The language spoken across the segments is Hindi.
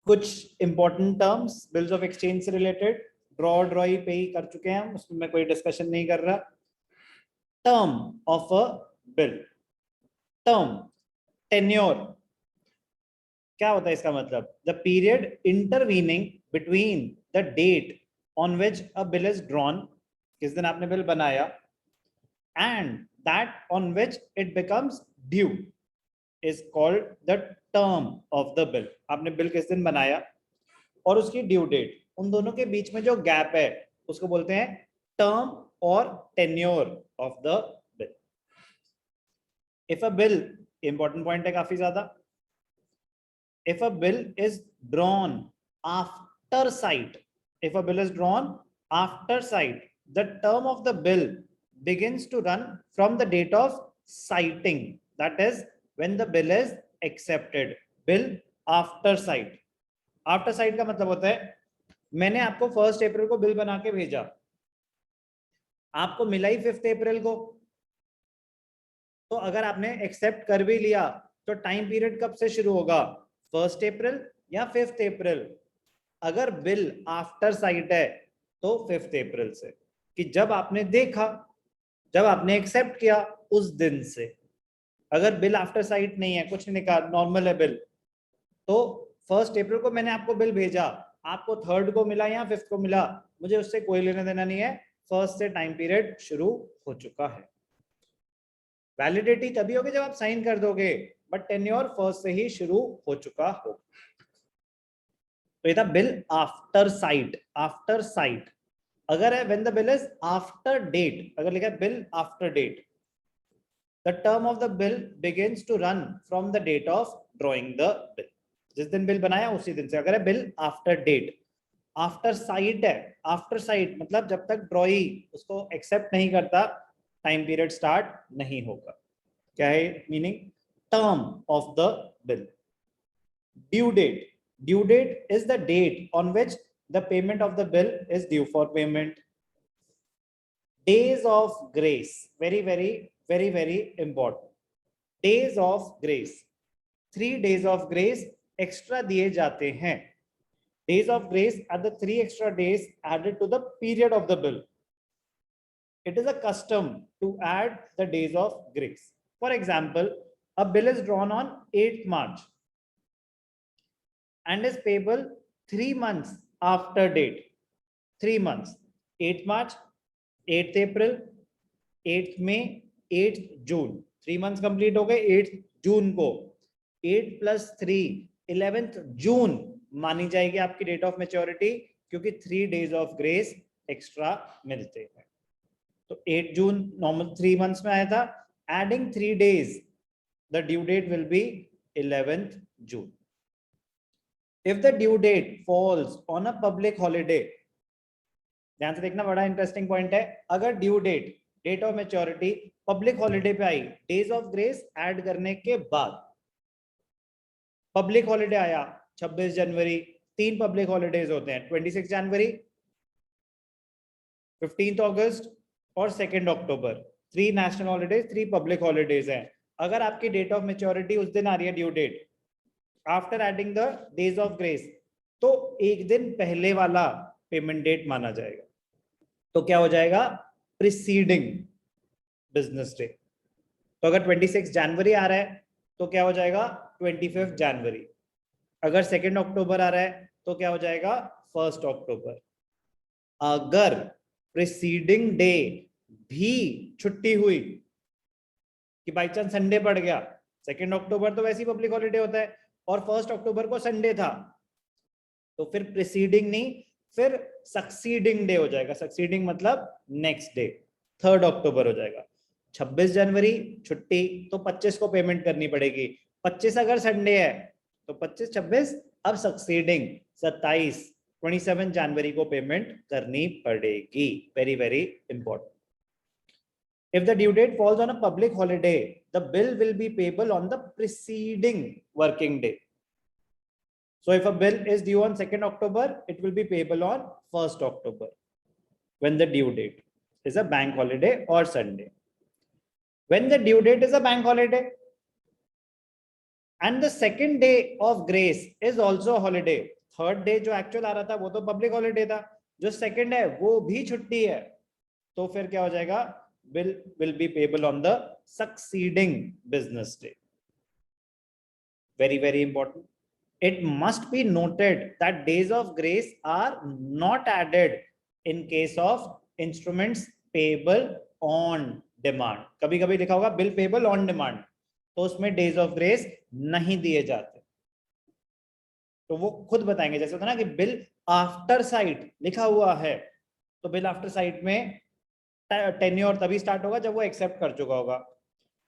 कुछ important terms bills of exchange से रिलेटेड, ड्रॉ ड्रॉई पे ही कर चुके हैं हम, उसमें मैं कोई डिस्कशन नहीं कर रहा। Term of a bill, term, tenure, क्या होता है इसका मतलब? The period intervening between the date on which a bill is drawn, किस दिन आपने बिल बनाया, and that on which it becomes due is called the term of the bill. आपने बिल किस दिन बनाया और उसकी ड्यू डेट, उन दोनों के बीच में जो गैप है उसको बोलते हैं टर्म और tenure of the bill. If a bill, important point है काफी ज्यादा, if a bill is drawn after sight, if a bill is drawn after sight, the term of the bill begins to run from the date of citing, that is when the bill is accepted. Bill after sight, after site का मतलब होता है मैंने आपको 1 अप्रैल को बिल बना के भेजा, आपको मिला ही 5 अप्रैल को, तो अगर आपने एक्सेप्ट कर भी लिया तो टाइम पीरियड कब से शुरू होगा? 1 अप्रैल या 5 अप्रैल। अगर बिल आफ्टर साइट है तो 5 अप्रैल से, कि जब आपने देखा, जब आपने एक्सेप्ट किया उस दिन से। अगर बिल आफ्टर साइट नहीं है, कुछ नहीं लिखा, नॉर्मल है बिल, तो 1 अप्रैल को मैंने आपको बिल भेजा, आपको 3rd को मिला या 5th को मिला, मुझे उससे कोई लेना देना नहीं है, 1st से टाइम पीरियड शुरू हो चुका है। वैलिडिटी तभी होगी जब आप साइन कर दोगे, बट टेन्योर 1st से ही शुरू हो चुका हो। तो ये था bill after sight, after sight. अगर है when the bill is after date, अगर लिखा है bill after date, the term of the bill begins to run from the date of drawing the bill, जिस दिन बिल बनाया उसी दिन से। अगर है bill after date, after sight है, आफ्टर साइट मतलब जब तक ड्रॉई उसको एक्सेप्ट नहीं करता टाइम पीरियड स्टार्ट नहीं होगा। क्या है meaning? Term of the bill. Due date, due date is the date on which the payment of the bill is due for payment. Days of grace, very important. Days of grace, 3 days of grace extra दिए जाते हैं। Days of grace are the 3 extra days added to the period of the bill. It is a custom to add the days of grace. For example, a bill is drawn on 8th March and is payable 3 months after date. 3 months, 8th March, 8th April, 8th May, 8th June, 3 months complete हो गए 8th जून को। 8 + 3 11th जून मानी जाएगी आपकी डेट ऑफ मेच्योरिटी, क्योंकि 3 days ऑफ ग्रेस एक्स्ट्रा मिलते हैं। तो 8 जून नॉर्मल 3 months में आया था, adding 3 days the due date will be 11th June. If the due date falls on a public holiday, ध्यान से देखना, बड़ा इंटरेस्टिंग पॉइंट है, अगर due date, date of maturity public holiday पे आई, डेज ऑफ ग्रेस ऐड करने के बाद, पब्लिक हॉलिडे आया 26 जनवरी, 3 पब्लिक हॉलिडेज होते हैं, 26 जनवरी, 15th अगस्त और 2nd अक्टूबर, 3 नेशनल हॉलिडेज, 3 पब्लिक हॉलिडेज हैं। अगर आपकी डेट ऑफ मैच्योरिटी उस दिन आ रही है due date, after adding the days of grace, तो एक दिन पहले वाला पेमेंट डेट माना जाएगा। तो क्या हो जाएगा? Preceding business day. तो अगर 26 जनवरी आ रहा है तो क्या हो जाएगा? 25 जनवरी। अगर 2nd अक्टूबर आ रहा है तो क्या हो जाएगा? 1st अक्टूबर। अगर प्रीसीडिंग डे भी छुट्टी हुई, कि बाई चांस संडे पड़ गया, 2nd अक्टूबर तो वैसे ही पब्लिक हॉलिडे होता है और 1st अक्टूबर को संडे था, तो फिर प्रीसीडिंग नहीं, फिर सक्सीडिंग डे हो जाएगा। सक्सीडिंग मतलब नेक्स्ट डे, 3rd अक्टूबर हो जाएगा। 26 जनवरी छुट्टी, तो 25 को पेमेंट करनी पड़ेगी। 25 अगर संडे है तो 25 26, अब सक्सीडिंग 27 जनवरी को पेमेंट करनी पड़ेगी। Very important. If the due date falls on a public holiday, the bill will be payable on the preceding working day. So if a bill is due on 2nd October, it will be payable on 1st October, when the due date is a bank holiday or Sunday. When the due date is a bank holiday and the 2nd day of grace is also a holiday, third day जो एक्चुअल आ रहा था वो तो पब्लिक हॉलीडे था, जो सेकंड है वो भी छुट्टी है, तो फिर क्या हो जाएगा, bill will be payable on the succeeding business day. Very important. It must be noted that days of grace are not added in case of instruments payable on demand. कभी कभी लिखा होगा bill payable on demand, तो उसमें days of grace नहीं दिए जाते, तो वो खुद बताएंगे. जैसे होता ना कि बिल आफ्टर साइट लिखा हुआ है, तो बिल आफ्टर साइट में टेन्योर तभी स्टार्ट होगा जब वो एक्सेप्ट कर चुका होगा.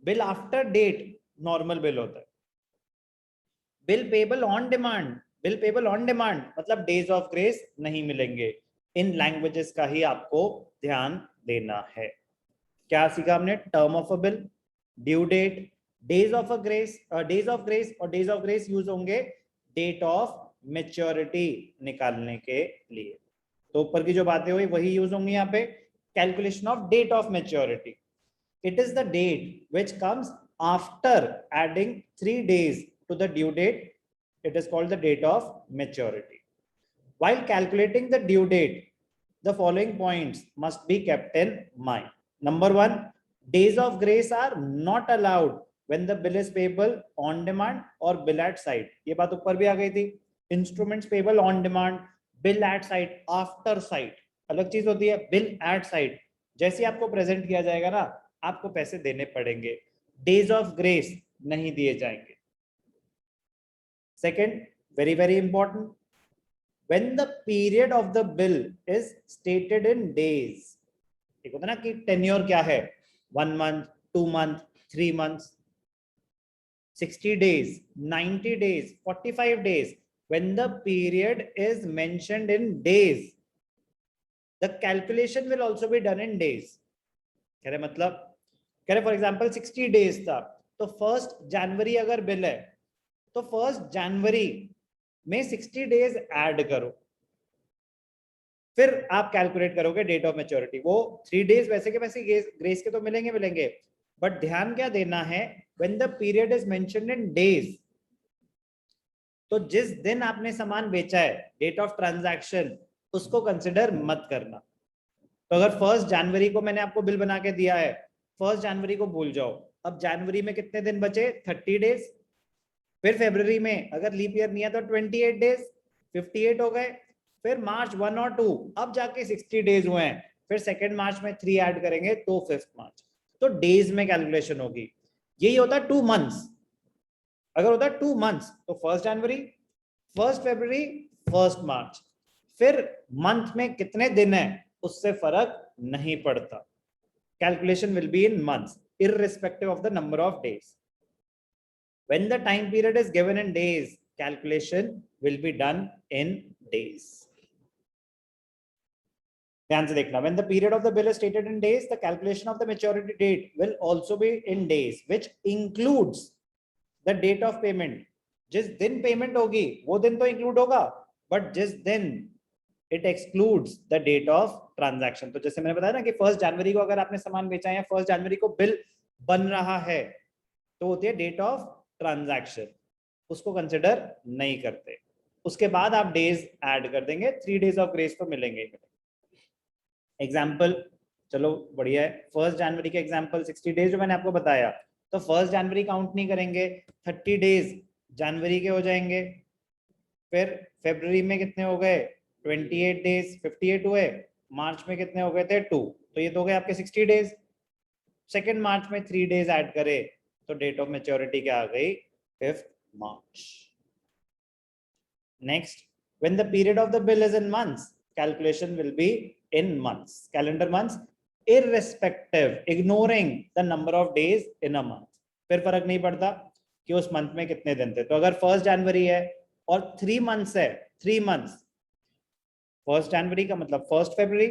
Bill after date normal bill होता है. Bill payable on demand, bill payable on demand मतलब डेज ऑफ ग्रेस नहीं मिलेंगे. इन लैंग्वेजेस का ही आपको ध्यान देना है. क्या सीखा हमने? Term of a bill, due date, days of a grace, days of grace, और डेज ऑफ ग्रेस यूज होंगे डेट ऑफ मेच्योरिटी निकालने के लिए. तो ऊपर की जो बातें हुई वही यूज होंगी यहाँ पे. Calculation of date of maturity, it is the date which comes after adding 3 days to the due date. It is called the date of maturity. While calculating the due date, the following points must be kept in mind. Number 1, days of grace are not allowed when the bill is payable on demand or bill at site. ये बात ऊपर भी आ गई थी. Instruments payable on demand, bill at site, after site अलग चीज होती है. bill at site जैसे आपको प्रेजेंट किया जाएगा ना, आपको पैसे देने पड़ेंगे. डेज ऑफ ग्रेस नहीं दिए जाएंगे. Second, very very important, when the period of the bill is stated in days. एक होता ना कि टेन्योर क्या है, 1 month, 2 month, 3 months, 60 days, 90 days, 45 days. When the period is mentioned in days, the calculation will also be done in days. कह रहे मतलब, कह रहे फॉर एग्जाम्पल 60 डेज था, तो 1 जनवरी अगर बिल है तो 1 जनवरी में 60 डेज ऐड करो, फिर आप कैलकुलेट करोगे डेट ऑफ मैच्योरिटी. वो 3 डेज वैसे के वैसे ग्रेस के तो मिलेंगे, बट ध्यान क्या देना है, when the period is mentioned in days, तो जिस दिन आपने सामान बेचा है, डेट ऑफ ट्रांजैक्शन, उसको कंसिडर मत करना. तो अगर 1 जनवरी को मैंने आपको बिल बना के दिया है, 1 जनवरी को भूल जाओ. अब जनवरी में कितने दिन बचे? 30 डेज. फिर फरवरी में अगर लीप ईयर नहीं है तो 28 डेज, 58 हो गए. फिर मार्च 1 और 2, अब जाके 60 डेज हुए हैं. फिर 2 मार्च में 3 ऐड करेंगे तो 5 मार्च. तो डेज में कैलकुलेशन होगी. यही होता है 2 months. अगर होता है 2 months तो 1 जनवरी, 1 फरवरी, 1 मार्च. फिर मंथ में कितने दिन है उससे फर्क नहीं पड़ता. Calculation will be in months, irrespective of the number of days. When the time period is given in days, calculation will be done in days. ध्यान से देखना. When the period of the bill is stated in days, the calculation of the maturity date will also be in days, which includes the date of payment. जिस दिन पेमेंट होगी वो दिन तो इंक्लूड होगा, बट जिस दिन it excludes the date of transaction. तो जैसे मैंने बताया ना कि 1 जनवरी को अगर आपने सामान बेचा है, 1 जनवरी को बिल बन रहा है, तो होती है डेट ऑफ ट्रांजैक्शन, उसको कंसिडर नहीं करते. उसके बाद आप डेज ऐड कर देंगे, 3 डेज ऑफ ग्रेस तो मिलेंगे. एग्जाम्पल, चलो बढ़िया है. 1 जनवरी के एग्जाम्पल 60 डेज जो मैंने आपको बताया, तो 1 जनवरी काउंट नहीं करेंगे, 30 डेज जनवरी के हो जाएंगे. फिर फरवरी में कितने हो गए? 28 डेज, 58 हुए. मार्च में कितने हो गए थे? 2. तो ये तो हो गए आपके 60 डेज. 2 मार्च में 3 डेज ऐड करे तो डेट ऑफ मैच्योरिटी क्या आ गई? 5 March. Next, when the period of the bill is in months, calculation will be in months, calendar months, irrespective, ignoring the number of days in a month. फिर फर्क नहीं पड़ता कि उस मंथ में कितने दिन थे. तो अगर 1 जनवरी है और 3 months है, 3 months, 1 जनवरी का मतलब 1 फरवरी,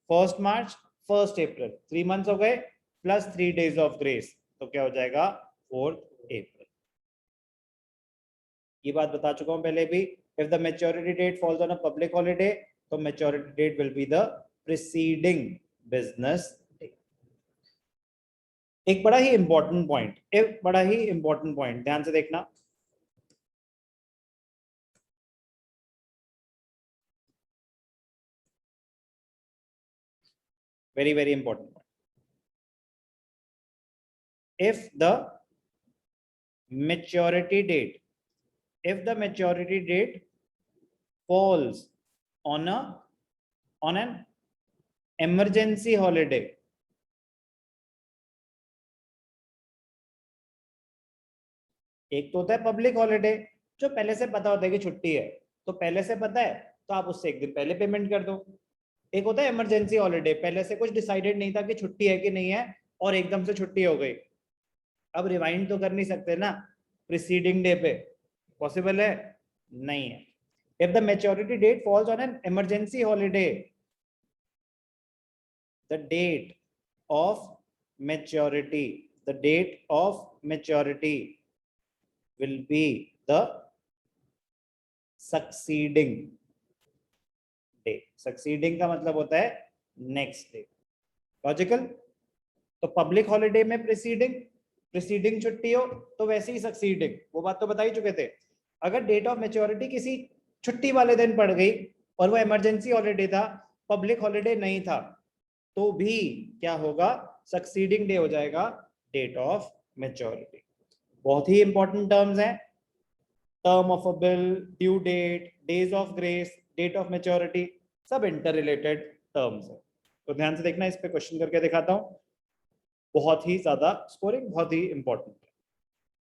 1 मार्च, 1 अप्रैल, 3 months हो गए, प्लस 3 days ऑफ ग्रेस, तो क्या हो जाएगा? 4 अप्रैल. ये बात बता चुका हूं पहले भी. If the maturity date falls on a public holiday, तो maturity date will be the preceding business day. एक बड़ा ही इंपॉर्टेंट पॉइंट, ध्यान से देखना. very very important point. If the maturity date falls on an emergency holiday, एक तो होता है पब्लिक हॉलिडे जो पहले से पता होता है कि छुट्टी है, तो पहले से पता है तो आप उससे एक दिन पहले पेमेंट कर दो। एक होता है इमरजेंसी हॉलिडे, पहले से कुछ डिसाइडेड नहीं था कि छुट्टी है कि नहीं है और एकदम से छुट्टी हो गई। अब रिवाइंड तो कर नहीं सकते ना प्रीसीडिंग डे पे, पॉसिबल है नहीं है। If the maturity date falls on an emergency holiday, the date of maturity will be the succeeding day. Succeeding का मतलब होता है next day. Logical? तो पब्लिक हॉलिडे में प्रीसीडिंग छुट्टी हो तो वैसे ही सक्सीडिंग, वो बात तो बता ही चुके थे। अगर डेट ऑफ मैच्योरिटी किसी छुट्टी वाले दिन पड़ गई और वो इमरजेंसी हॉलिडे था, पब्लिक हॉलिडे नहीं था, तो भी क्या होगा, सक्सीडिंग डे हो जाएगा डेट ऑफ मैच्योरिटी। बहुत ही इंपॉर्टेंट टर्म्स हैं, term of a bill, due date, days of grace, date of maturity, सब इंटर रिलेटेड टर्म्स है। तो ध्यान से देखना, इस पे क्वेश्चन करके दिखाता हूं। बहुत ही ज्यादा स्कोरिंग, बहुत ही इंपॉर्टेंट।